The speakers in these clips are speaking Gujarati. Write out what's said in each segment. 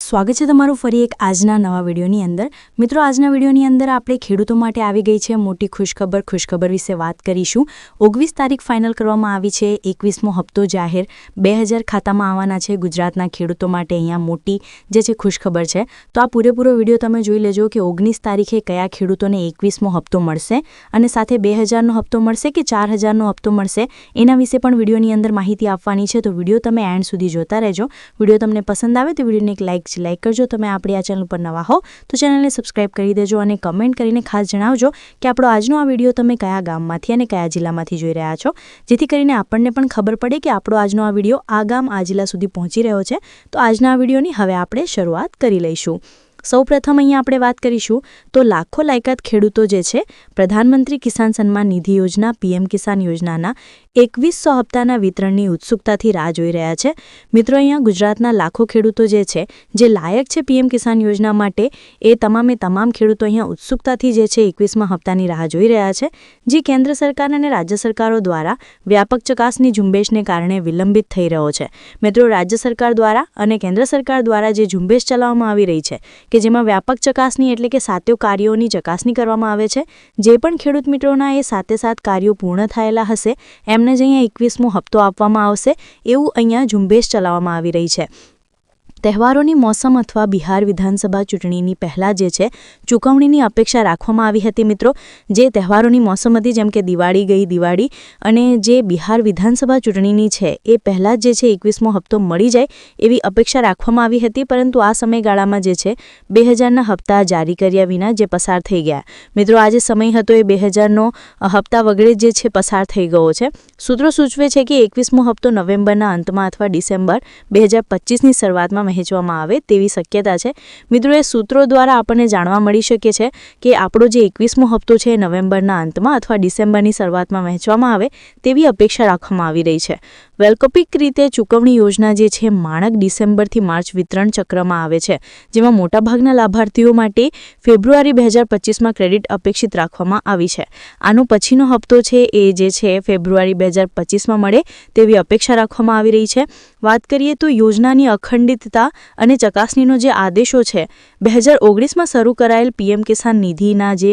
સ્વાગત છે તમારું ફરી એક આજના નવા વિડીયોની અંદર। મિત્રો, આજના વિડીયોની અંદર આપણે ખેડૂતો માટે આવી ગઈ છે મોટી ખુશખબર વિશે વાત કરીશું। 29 તારીખ ફાઇનલ કરવામાં આવી છે, 21મો હપ્તો જાહેર 2000 ખાતામાં આવવાના છે ગુજરાતના ખેડૂતો માટે। અહીંયા મોટી જે છે ખુશખબર છે, તો આ પૂરેપૂરો વિડીયો તમે જોઈ લેજો કે 19 તારીખે કયા ખેડૂતોને 21મો હપ્તો મળશે અને સાથે 2000નો હપ્તો મળશે કે 4000નો હપ્તો મળશે, એના વિશે પણ વિડીયોની અંદર માહિતી આપવાની છે। તો વિડીયો તમે એન્ડ સુધી જોતા રહેજો। વિડીયો તમને પસંદ આવે તો વિડીયોને એક લાઇક કરજો। તમે આપણી આ ચેનલ પર નવા હો તો ચેનલને સબસ્ક્રાઇબ કરી દેજો અને કમેન્ટ કરીને ખાસ જણાવજો કે આપણો આજનો આ વિડીયો તમે કયા ગામમાંથી અને કયા જિલ્લામાંથી જોઈ રહ્યા છો, જેથી કરીને આપણને પણ ખબર પડે કે આપણો આજનો આ વિડીયો આ ગામ આ જિલ્લા સુધી પહોંચી રહ્યો છે। તો આજના આ વિડીયોની હવે આપણે શરૂઆત કરી લઈશું। સૌપ્રથમ અહીંયા આપણે વાત કરીશું તો લાખો લાયકાત ખેડૂતો જે છે પ્રધાનમંત્રી કિસાન સન્માન નિધિ યોજના પીએમ કિસાન યોજનાના 2100 હપ્તાના વિતરણની ઉત્સુકતાથી રાહ જોઈ રહ્યા છે। મિત્રો, અહીંયા ગુજરાતના લાખો ખેડૂતો જે છે જે લાયક છે પીએમ કિસાન યોજના માટે, એ તમામ ખેડૂતો અહીંયા ઉત્સુકતાથી જે છે 21મા હપ્તાની રાહ જોઈ રહ્યા છે, જે કેન્દ્ર સરકાર અને રાજ્ય સરકારો દ્વારા વ્યાપક ચકાસણી ઝુંબેશને કારણે વિલંબિત થઈ રહ્યો છે। મિત્રો, રાજ્ય સરકાર દ્વારા અને કેન્દ્ર સરકાર દ્વારા જે ઝુંબેશ ચલાવવામાં આવી રહી છે કે જેમાં વ્યાપક ચકાસણી એટલે કે સાત્યો કાર્યોની ચકાસણી કરવામાં આવે છે। જે પણ ખેડૂત મિત્રોના એ સાત કાર્યો પૂર્ણ થયેલા હશે એમને જ અહીંયા 21મો હપ્તો આપવામાં આવશે, એવું અહીંયા ઝુંબેશ ચલાવવામાં આવી રહી છે। તહેવારોની મોસમ અથવા બિહાર વિધાનસભા ચૂંટણીની પહેલાં જે છે ચૂકવણીની અપેક્ષા રાખવામાં આવી હતી। મિત્રો, જે તહેવારોની મોસમ હતી જેમ કે દિવાળી અને જે બિહાર વિધાનસભા ચૂંટણીની છે એ પહેલાં જ જે છે 21મો હપ્તો મળી જાય એવી અપેક્ષા રાખવામાં આવી હતી, પરંતુ આ સમયગાળામાં જે છે 2000ના હપ્તા જારી કર્યા વિના જે પસાર થઈ ગયા। મિત્રો, આ જે સમય હતો એ 2000નો હપ્તા વગેરે જે છે પસાર થઈ ગયો છે। સૂત્રો સૂચવે છે કે 21મો હપ્તો નવેમ્બરના અંતમાં અથવા ડિસેમ્બર 2025ની શરૂઆતમાં વહેંચવામાં આવે તેવી શક્યતા છે। મિત્રો, એ સૂત્રો દ્વારા આપણને જાણવા મળી શકે છે કે આપણો જે 21મો હપ્તો છે એ નવેમ્બરના અંતમાં અથવા ડિસેમ્બરની શરૂઆતમાં વહેંચવામાં આવે તેવી અપેક્ષા રાખવામાં આવી રહી છે। વૈકલ્પિક રીતે ચૂકવણી યોજના જે છે માણક ડિસેમ્બરથી માર્ચ વિતરણ ચક્રમાં આવે છે, જેમાં મોટાભાગના લાભાર્થીઓ માટે ફેબ્રુઆરી 2025માં ક્રેડિટ અપેક્ષિત રાખવામાં આવી છે। આનો પછીનો હપ્તો છે એ જે છે ફેબ્રુઆરી 2025માં મળે તેવી અપેક્ષા રાખવામાં આવી રહી છે। વાત કરીએ તો યોજનાની અખંડિતતા અને ચકાસણીનો જે આદેશો છે 2019માં શરૂ કરાયેલ પીએમ કિસાન નિધિના જે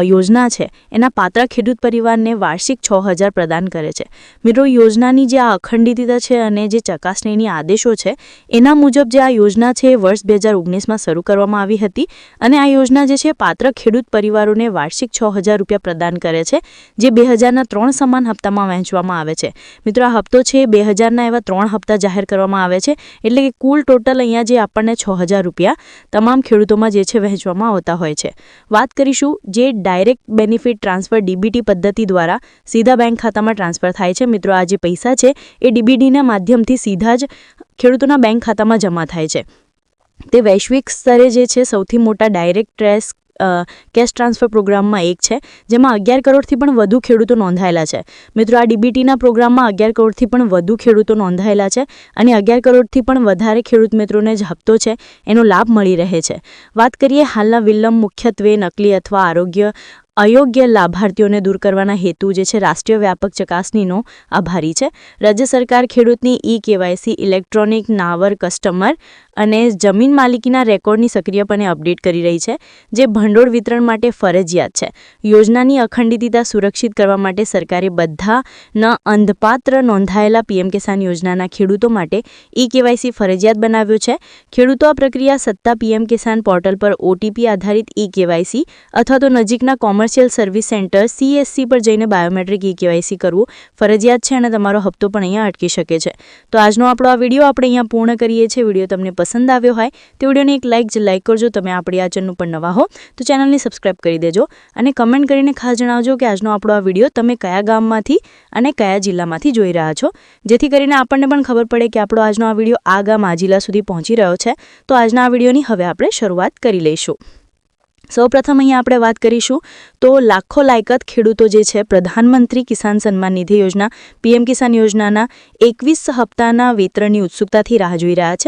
યોજના છે એના પાત્ર ખેડૂત પરિવારને વાર્ષિક 6000 પ્રદાન કરે છે। મિત્રો, યોજનાની જે આ અખંડિતતા છે અને જે ચકાસણીની આદેશો છે એના મુજબ જે આ યોજના છે એ વર્ષ 2019માં શરૂ કરવામાં આવી હતી અને આ યોજના જે છે પાત્ર ખેડૂત પરિવારોને વાર્ષિક 6000 રૂપિયા પ્રદાન કરે છે, જે 2000ના 3 સમાન હપ્તામાં વહેંચવામાં આવે છે। મિત્રો, આ હપ્તો છે 2000ના એવા 3 હપ્તા જાહેર કરવામાં આવે છે, એટલે કે કુલ ટોટલ અહીંયા જે આપણને 6000 રૂપિયા તમામ ખેડૂતોમાં જે છે વહેંચવામાં આવતા હોય છે। વાત કરીશું જે ડાયરેક્ટ બેનિફિટ ટ્રાન્સફર ડીબીટી પદ્ધતિ દ્વારા સીધા બેંક ખાતામાં ટ્રાન્સફર થાય છે। મિત્રો, આ જે પૈસા છે એ ડીબીટીના માધ્યમથી સીધા જ ખેડૂતોના બેંક ખાતામાં જમા થાય છે। તે વૈશ્વિક સ્તરે જે છે સૌથી મોટા ડાયરેક્ટ કેશ ટ્રાન્સફર પ્રોગ્રામમાં એક છે, જેમાં 11 કરોડથી પણ વધુ ખેડૂતો નોંધાયેલા છે। મિત્રો, આ ડીબીટીના પ્રોગ્રામમાં 11 કરોડથી પણ વધુ ખેડૂતો નોંધાયેલા છે અને 11 કરોડથી પણ વધારે ખેડૂત મિત્રોને જે હપ્તો છે એનો લાભ મળી રહે છે। વાત કરીએ હાલના વિલંબ મુખ્યત્વે નકલી અથવા અયોગ્ય લાભાર્થીઓને દૂર કરવાના હેતુ જે છે રાષ્ટ્રીય વ્યાપક ચકાસણીનો આભારી છે। રાજ્ય સરકાર ખેડૂતની કેવાયસી ઇલેક્ટ્રોનિક નાવર કસ્ટમર અને જમીન માલિકીના રેકોર્ડની સક્રિયપણે અપડેટ કરી રહી છે, જે ભંડોળ વિતરણ માટે ફરજિયાત છે। યોજનાની અખંડિતતા સુરક્ષિત કરવા માટે સરકારે બધા અંધપાત્ર નોંધાયેલા પીએમ કિસાન યોજનાના ખેડૂતો માટે કેવાયસી ફરજિયાત બનાવ્યો છે। ખેડૂતો આ પ્રક્રિયા સત્તા પીએમ કિસાન પોર્ટલ પર ઓટીપી આધારિત કેવાયસી અથવા તો નજીકના કોમર્શિયલ સર્વિસ સેન્ટર CSC પર જઈને બાયોમેટ્રિક કેવાયસી કરવું ફરજિયાત છે અને તમારો હપ્તો પણ અહીંયા અટકી શકે છે। તો આજનો આપણો આ વિડીયો આપણે અહીંયા પૂર્ણ કરીએ છીએ। વિડીયો તમને પસંદ આવ્યો હોય તો વિડીયોને એક લાઇક કરજો। તમે આપણી આ ચેનલ પર નવા હો તો ચેનલને સબસ્ક્રાઇબ કરી દેજો અને કમેન્ટ કરીને ખાસ જણાવજો કે આજનો આપણો આ વિડીયો તમે કયા ગામમાંથી અને કયા જિલ્લામાંથી જોઈ રહ્યા છો, જેથી કરીને આપણને પણ ખબર પડે કે આપણો આજનો આ વિડીયો આ ગામ આ જિલ્લા સુધી પહોંચી રહ્યો છે। તો આજના આ વિડીયોની હવે આપણે શરૂઆત કરી લઈશું। સૌપ્રથમ અહીંયા આપણે વાત કરીશું તો લાખો લાયકાત ખેડૂતો જે છે પ્રધાનમંત્રી કિસાન સન્માન નિધિ યોજના પીએમ કિસાન યોજનાના 21 હપ્તાના વિતરણની ઉત્સુકતાથી રાહ જોઈ રહ્યા છે।